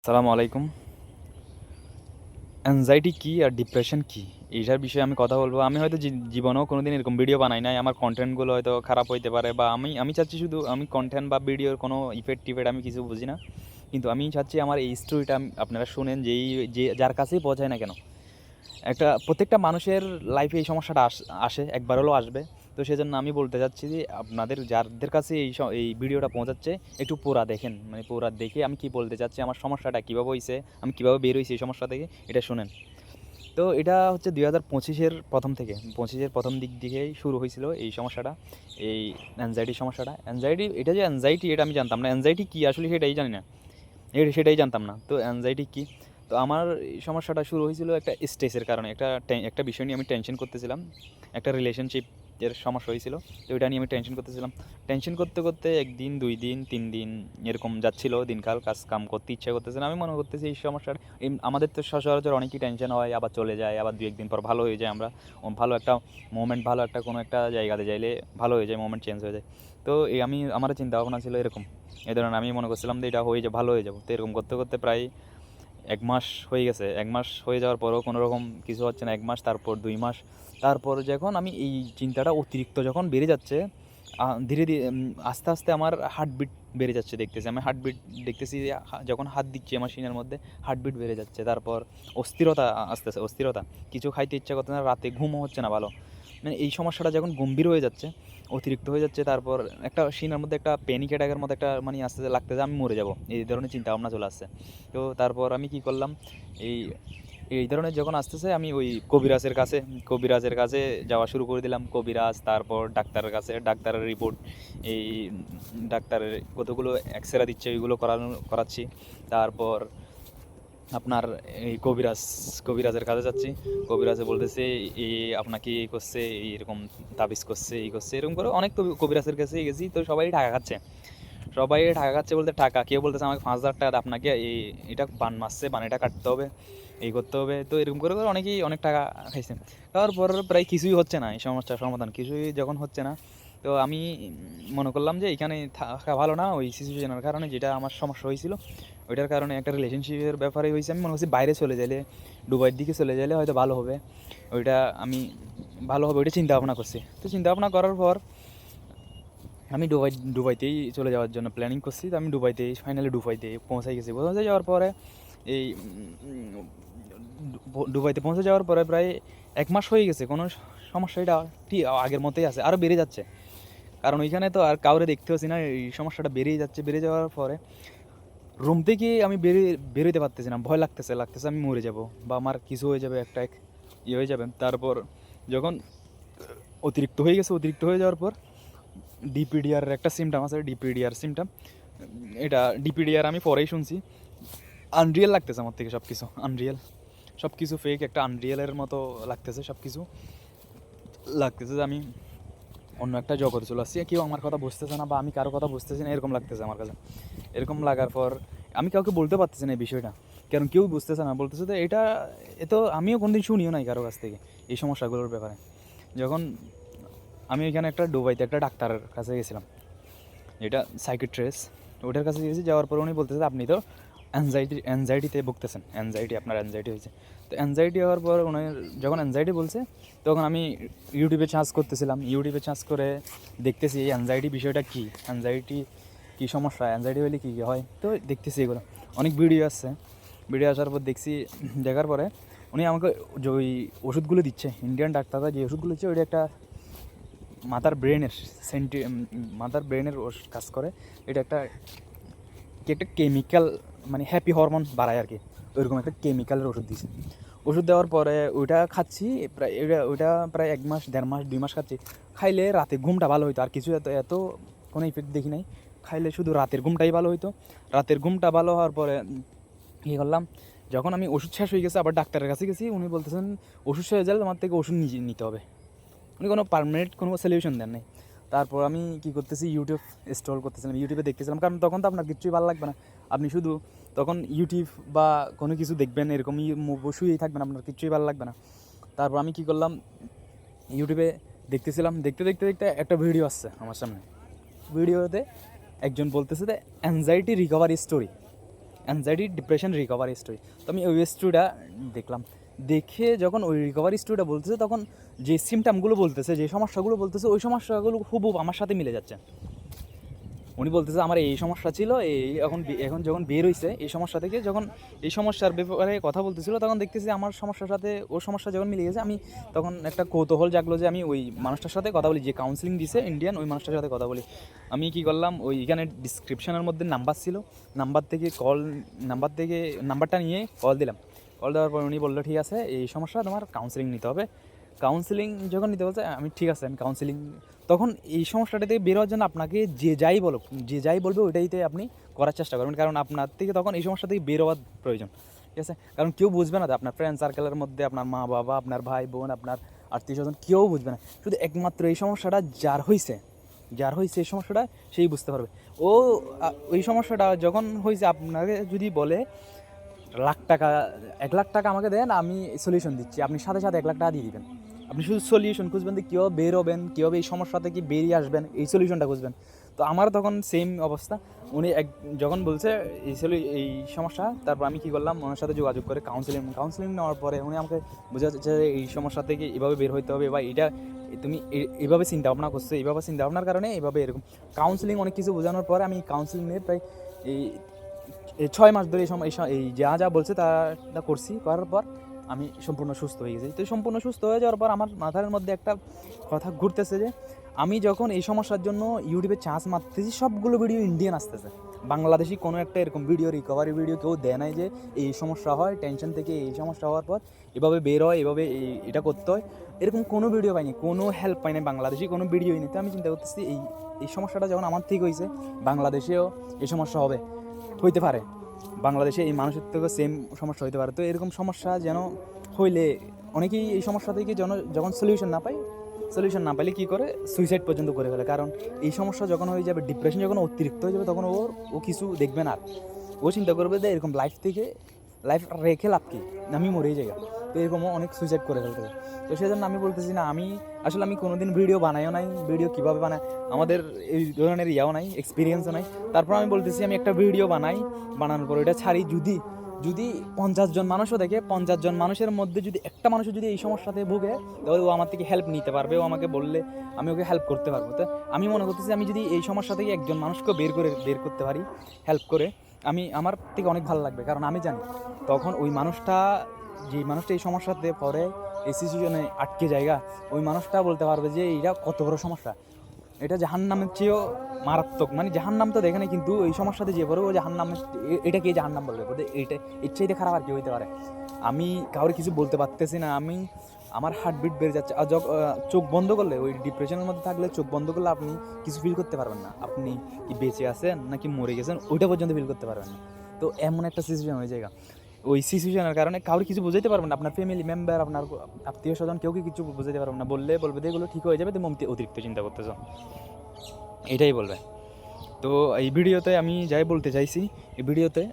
সালামু আলাইকুম। অ্যাংজাইটি কী আর ডিপ্রেশন কী, এইটার বিষয়ে আমি কথা বলবো। আমি হয়তো জীবনেও কোনো দিন এরকম ভিডিও বানাই নাই। আমার কন্টেন্টগুলো হয়তো খারাপ হইতে পারে, বা আমি চাচ্ছি শুধু আমি কন্টেন্ট বা ভিডিওর কোনো ইফেক্ট আমি কিছু বুঝি না। কিন্তু আমি চাচ্ছি আমার এই স্টোরিটা আপনারা শুনেন, যে যার কাছেই পৌঁছায় না কেন, প্রত্যেকটা মানুষের লাইফে এই সমস্যাটা আসে, একবার হলেও আসবে। তো সেজন্য আমি বলতে চাচ্ছি যে আপনাদের যাদের কাছে এই ভিডিওটা পৌঁছাচ্ছে, একটু পুরা দেখেন, মানে পুরা দেখে আমি কি বলতে চাচ্ছি, আমার সমস্যাটা কীভাবে হয়েছে, আমি কীভাবে বের হয়েছি এই সমস্যা থেকে, এটা শুনেন। তো এটা হচ্ছে 2025-এর প্রথম থেকে, 25-এর প্রথম দিক দিকেই শুরু হয়েছিল এই সমস্যাটা, এই অ্যাংজাইটি সমস্যাটা। এটা যে অ্যাংজাইটি, এটা আমি জানতাম না। অ্যাংজাইটি কী আসলে সেটাই জানি না, সেটাই জানতাম না। তো অ্যাংজাইটি কী, তো আমার এই সমস্যাটা শুরু হয়েছিল একটা স্ট্রেসের কারণে। একটা বিষয় নিয়ে আমি টেনশন করতেছিলাম, একটা রিলেশনশিপ এর সমস্যা হয়েছিল। তো ওইটা নিয়ে আমি টেনশন করতেছিলাম। টেনশন করতে করতে 1 দিন 2 দিন 3 দিন এরকম যাচ্ছিল দিনকাল। কাজ কাম করতে ইচ্ছা করতেছে না। আমি মনে করতেছি এই সমস্যার, আমাদের তো সচরাচর অনেকই টেনশন হয়, আবার চলে যায়, আবার 2-1 দিন পর ভালো হয়ে যায়। আমরা ভালো একটা মোমেন্ট, ভালো একটা কোনো একটা জায়গাতে যাইলে ভালো হয়ে যায়, মোমেন্ট চেঞ্জ হয়ে যায়। তো আমার চিন্তা ভাবনা ছিল এরকম, এই ধরনের। আমি মনে করছিলাম যে এটা হয়ে ভালো হয়ে যাবো। তো এরকম করতে করতে প্রায় 1 মাস হয়ে গেছে। 1 মাস হয়ে যাওয়ার পরেও কোনো রকম কিছু হচ্ছে না। 1 মাস, তারপর 2 মাস, তারপর যখন আমি এই চিন্তাটা অতিরিক্ত যখন বেড়ে যাচ্ছে, ধীরে ধীরে আস্তে আস্তে আমার হার্টবিট বেড়ে যাচ্ছে দেখতেছি। আমি হার্টবিট দেখতেছি যে যখন হাত দিচ্ছি আমার সিনার মধ্যে, হার্টবিট বেড়ে যাচ্ছে। তারপর অস্থিরতা আসতেছে, অস্থিরতা, কিছু খাইতে ইচ্ছা করতে না, রাতে ঘুমও হচ্ছে না ভালো। মানে এই সমস্যাটা যখন গম্ভীর হয়ে যাচ্ছে, অতিরিক্ত হয়ে যাচ্ছে, তারপর একটা সিনার মধ্যে একটা প্যানিক অ্যাটাকের মতো একটা মানে আস্তে আস্তে লাগতেছে আমি মরে যাব, এই ধরনের চিন্তা ভাবনা চলে আসছে। তো তারপর আমি কি করলাম, এই এই ধরনের যখন আসতেছে, আমি ওই কবিরাজের কাছে যাওয়া শুরু করে দিলাম। কবিরাজ, তারপর ডাক্তারের কাছে, ডাক্তারের রিপোর্ট, এই ডাক্তারের কতগুলো এক্সরে দিচ্ছে, ওইগুলো করাচ্ছি। তারপর আপনার এই কবিরাজের কাছে যাচ্ছি। কবিরাজে বলতেছে এই আপনাকে এই করছে, এরকম তাবিজ করছে, এই করছে, এরকম করে অনেক কবিরাজের কাছে গেছি। তো সবাই টাকা খাচ্ছে, বলতে টাকা, কেউ বলতেছে আমাকে 5,000 টাকা আপনাকে এটা বান মারছে, বান এটা কাটতে হবে, এই করতে হবে। তো এরকম করে করে অনেকেই অনেক টাকা খাইছে। তারপর প্রায় কিছুই হচ্ছে না, এই সমস্যার সমাধান কিছুই যখন হচ্ছে না, তো আমি মনে করলাম যে এখানে থাকা ভালো না। ওই সিচুয়েশনের কারণে, যেটা আমার সমস্যা হয়েছিল ওইটার কারণে, একটা রিলেশনশিপের ব্যাপারে হয়েছে, আমি মনে করছি বাইরে চলে গেলে, দুবাইয়ের দিকে চলে গেলে হয়তো ভালো হবে। ওইটা আমি ভালো হবে ওইটা চিন্তা ভাবনা করছি। তো চিন্তা ভাবনা করার পর আমি দুবাইতেই চলে যাওয়ার জন্য প্ল্যানিং করছি। তো আমি ফাইনালি দুবাইতে পৌঁছে গেছি। পৌঁছে যাওয়ার পরে এই দুবাইতে পৌঁছে যাওয়ার পরে প্রায় 1 মাস হয়ে গেছে, কোনো সমস্যা এটা ঠিক আগের মতোই আছে, আরও বেড়ে যাচ্ছে। কারণ ওইখানে তো আর কাউরে দেখতে পাচ্ছি না, এই সমস্যাটা বেড়েই যাচ্ছে। বেড়ে যাওয়ার পরে রুম থেকে আমি বেরোতে পারতেছি না, ভয় লাগতেছে আমি মরে যাব, বা আমার কিছু হয়ে যাবে, একটা ইয়ে হয়ে যাবে। তারপর যখন অতিরিক্ত হয়ে যাওয়ার পর ডিপিডিআর একটা সিমটাম আছে, ডিপিডিআর সিমটাম, এটা ডিপিডিআর আমি পরেই শুনছি। আনরিয়েল লাগতেছে আমার থেকে সব কিছু ফেক, একটা আনরিয়েলের মতো লাগতেছে সব কিছু। লাগতেছে যে আমি অন্য একটা জগতে চলে আসছি, কেউ আমার কথা বুঝতেছে না, বা আমি কারো কথা বুঝতেছি না, এরকম লাগতেছে আমার কাছে। এরকম লাগার পর আমি কাউকে বলতে পারতেছি না এই বিষয়টা, কারণ কেউ বুঝতেছে না। বলতেছে তো এটা তো আমিও কোনোদিন শুনিও নাই কারো কাছ থেকে এই সমস্যাগুলোর ব্যাপারে। যখন আমি এখানে দুবাইতে একটা ডাক্তারের কাছে গেছিলাম, যেটা সাইকিয়াট্রিস্ট, ওটার কাছে গেছি। যাওয়ার পর উনি বলতেছে আপনি তো অ্যাংজাইটিতে ভুগতেছেন, আপনার অ্যাংজাইটি হয়েছে। তো অ্যাংজাইটি হওয়ার পর উনি যখন অ্যাংজাইটি বলছে, তখন আমি ইউটিউবে সার্চ করতেছিলাম। ইউটিউবে সার্চ করে দেখতেছি এই অ্যাংজাইটি বিষয়টা কী, অ্যাংজাইটি কী সমস্যা, অ্যাংজাইটি হলে কী কী হয়। তো দেখতেছি এগুলো, অনেক ভিডিও আসছে। ভিডিও আসার পর দেখার পরে উনি আমাকে যে ওই ওষুধগুলো দিচ্ছে, ইন্ডিয়ান ডাক্তাররা যে ওষুধগুলো দিচ্ছে, ওইটা একটা মাথার ব্রেনের কাজ করে। এটা একটা কেমিক্যাল, মানে হ্যাপি হরমোন বাড়ায় আর কি, ওইরকম একটা কেমিক্যালের ওষুধ দিয়েছে। ওষুধ দেওয়ার পরে ওইটা খাচ্ছি, প্রায় ওইটা প্রায় 1 মাস 1.5 মাস 2 মাস খাচ্ছি। খাইলে রাতে ঘুমটা ভালো হইতো, আর কিছু এত কোনো ইফেক্ট দেখি নাই। খাইলে শুধু রাতের ঘুমটাই ভালো হইতো। রাতের ঘুমটা ভালো হওয়ার পরে কী করলাম, যখন আমি ওষুধ শেষ হয়ে গেছে, আবার ডাক্তারের কাছে গেছি। উনি বলতেছেন ওষুধ শেষ হয়ে গেলে আমার থেকে ওষুধ নিতে হবে। উনি কোনো পারমানেন্ট কোনো সলিউশন দেন নাই। তারপর আমি কী করতেছি, ইউটিউব স্ক্রল করতেছিলাম, ইউটিউবে দেখতেছিলাম, কারণ তখন তো আপনার কিছুই ভালো লাগবে না। আপনি শুধু তখন ইউটিউব বা কোনো কিছু দেখবেন, এরকমই বসেই থাকবেন, আপনার কিছুই ভালো লাগবে না। তারপর আমি কী করলাম, ইউটিউবে দেখতেছিলাম, দেখতে দেখতে দেখতে একটা ভিডিও আসছে আমার সামনে। ভিডিওতে একজন বলতেছে যে anxiety recovery story. Anxiety depression recovery story. তো আমি ওই স্টোরিটা দেখলাম, দেখে যখন ওই রিকভারি স্টোরিটা বলতেছে তখন যে সিমটামগুলো বলতেছে, যে সমস্যাগুলো বলতেছে, ওই সমস্যাগুলো হুবহুব আমার সাথে মিলে যাচ্ছে। উনি বলতেছে আমার এই সমস্যা ছিল, এই এখন যখন বের হয়েছে এই সমস্যা থেকে, যখন এই সমস্যার ব্যাপারে কথা বলতেছিল তখন দেখতেছি আমার সমস্যার সাথে ওর সমস্যা যখন মিলে গেছে, আমি তখন একটা কৌতূহল জাগলো যে আমি ওই মানুষটার সাথে কথা বলি, যে কাউন্সিলিং দিছে ইন্ডিয়ান, ওই মানুষটার সাথে কথা বলি। আমি কী করলাম, ওই এখানে ডিসক্রিপশনের মধ্যে নাম্বার ছিল, নাম্বারটা নিয়ে কল দিলাম। কল দেওয়ার পর উনি বললো ঠিক আছে এই সমস্যা, তোমার কাউন্সিলিং নিতে হবে। কাউন্সিলিং যখন নিতে বলছে আমি ঠিক আছে, আমি কাউন্সিলিং, তখন এই সমস্যাটা থেকে বের হওয়ার জন্য আপনাকে যে যাই বলবে ওইটাইতে আপনি করার চেষ্টা করবেন, কারণ আপনার থেকে তখন এই সমস্যা থেকে বের হওয়ার প্রয়োজন, ঠিক আছে? কারণ কেউ বুঝবে না, আপনার ফ্রেন্ড সার্কেলের মধ্যে আপনার মা বাবা, আপনার ভাই বোন, আপনার আত্মীয় স্বজন কেউ বুঝবে না, শুধু একমাত্র এই সমস্যাটা যার হয়েছে এই সমস্যাটা সেই বুঝতে পারবে। ওই সমস্যাটা যখন হয়েছে আপনাকে যদি বলে টাকা 1,00,000 টাকা আমাকে দেন, আমি সলিউশন দিচ্ছি, আপনি সাথে সাথে 1,00,000 টাকা দিয়ে দিবেন। আপনি শুধু সলিউশন খুঁজবেন, যে কীভাবে বের হবেন, কীভাবে এই সমস্যা থেকে বেরিয়ে আসবেন, এই সলিউশনটা খুঁজবেন। তো আমার তখন সেম অবস্থা। উনি যখন বলছে এই সমস্যা, তারপর আমি কী করলাম, ওনার সাথে যোগাযোগ করে কাউন্সিলিং নেওয়ার পরে উনি আমাকে বোঝাচ্ছে যে এই সমস্যা থেকে এভাবে বের হইতে হবে, বা এটা তুমি এইভাবে চিন্তা ভাবনা করছো, এইভাবে চিন্তা ভাবনার কারণে এইভাবে এরকম কাউন্সিলিং অনেক কিছু বোঝানোর পরে আমি কাউন্সিলিং নিয়ে প্রায় এই 6 মাস ধরে এই যা বলছে তা করছি, করার পর আমি সম্পূর্ণ সুস্থ হয়ে গেছি। তো সম্পূর্ণ সুস্থ হয়ে যাওয়ার পর আমার মাথার মধ্যে একটা কথা ঘুরতেছে যে আমি যখন এই সমস্যার জন্য ইউটিউবে চান্স মারতেছি, সবগুলো ভিডিও ইন্ডিয়ান আসতেছে, বাংলাদেশি কোনো একটা এরকম ভিডিও, রিকভারি ভিডিও কেউ দেয় নাই যে এই সমস্যা হয়, টেনশন থেকে এই সমস্যা হওয়ার পর এভাবে বের হয়, এভাবে এটা করতে হয়, এরকম কোনো ভিডিও পাইনি, কোনো হেল্প পাইনি, বাংলাদেশি কোনো ভিডিওই নেই। তো আমি চিন্তা করতেছি এই সমস্যাটা যখন আমার ঠিক হয়েছে, বাংলাদেশেও এই সমস্যা হইতে পারে, বাংলাদেশে এই মানুষের থেকে সেম সমস্যা হইতে পারে। তো এরকম সমস্যা যেন হইলে অনেকেই এই সমস্যা থেকে যখন সলিউশন না পাইলে কী করে, সুইসাইড পর্যন্ত করে ফেলে। কারণ এই সমস্যা যখন হয়ে যাবে, ডিপ্রেশন যখন অতিরিক্ত হয়ে যাবে, তখন ও কিছু দেখবে না, আর ও চিন্তা করবে যে এরকম লাইফ রেখে লাভ কি, আমি মরেই যাই। তো এরকমও অনেক সুইসাইড করে ফেলতে হবে। তো সেই জন্য আমি বলতেছি না, আমি কোনোদিন ভিডিও বানাইও নাই, ভিডিও কীভাবে বানায় আমাদের এই ধরনের ইয়াও নাই, এক্সপিরিয়েন্সও নাই। তারপর আমি বলতেছি আমি একটা ভিডিও বানানোর পর এটা ছাড়ি, যদি 50 জন মানুষও দেখে, 50 জন মানুষের মধ্যে যদি একটা মানুষও যদি এই সমস্যাতে ভুগে, তাহলে ও আমার থেকে হেল্প নিতে পারবে, ও আমাকে বললে আমি ওকে হেল্প করতে পারবো। তো আমি মনে করতেছি আমি যদি এই সমস্যা থেকে একজন মানুষকে বের করতে পারি হেল্প করে, আমার থেকে অনেক ভালো লাগবে। কারণ আমি জানি তখন ওই মানুষটা, যেই মানুষটা এই সমস্যাতে পড়ে, এই সিচুয়েশনে আটকে জায়গা, ওই মানুষটা বলতে পারবে যে এইটা কত বড় সমস্যা, এটা জাহান্নামের চেয়েও মারাত্মক। মানে জাহান্নাম তো দেখে নাই, কিন্তু এই সমস্যাতে যে পড়ে ও জাহান্নামের, এটাকে জাহান্নাম বলবে, এটা এর চাইতে খারাপ আর কি হইতে পারে। আমি কাউরে কিছু বলতে পারতেছি না, আমার হার্টবিট বেড়ে যাচ্ছে। আর চোখ বন্ধ করলে, ওই ডিপ্রেশনের মধ্যে থাকলে চোখ বন্ধ করলে আপনি কিছু ফিল করতে পারবেন না, আপনি কি বেঁচে আছেন নাকি মরে গেছেন ওইটা পর্যন্ত ফিল করতে পারবেন না। তো এমন একটা সিচুয়েশন হয়ে যায়, ওই সিচুয়েশনের কারণে কাউকে কিছু বুঝাইতে পারবেন না, আপনার ফ্যামিলি মেম্বার, আপনার আত্মীয় স্বজন কেউ কিছু বুঝাইতে পারবেন না, বলবে যে এগুলো ঠিক হয়ে যাবে, তুমি অতিরিক্ত চিন্তা করতেছো, এটাই বলবে। তো এই ভিডিওতে আমি যাই বলতে চাইছি, এই ভিডিওতে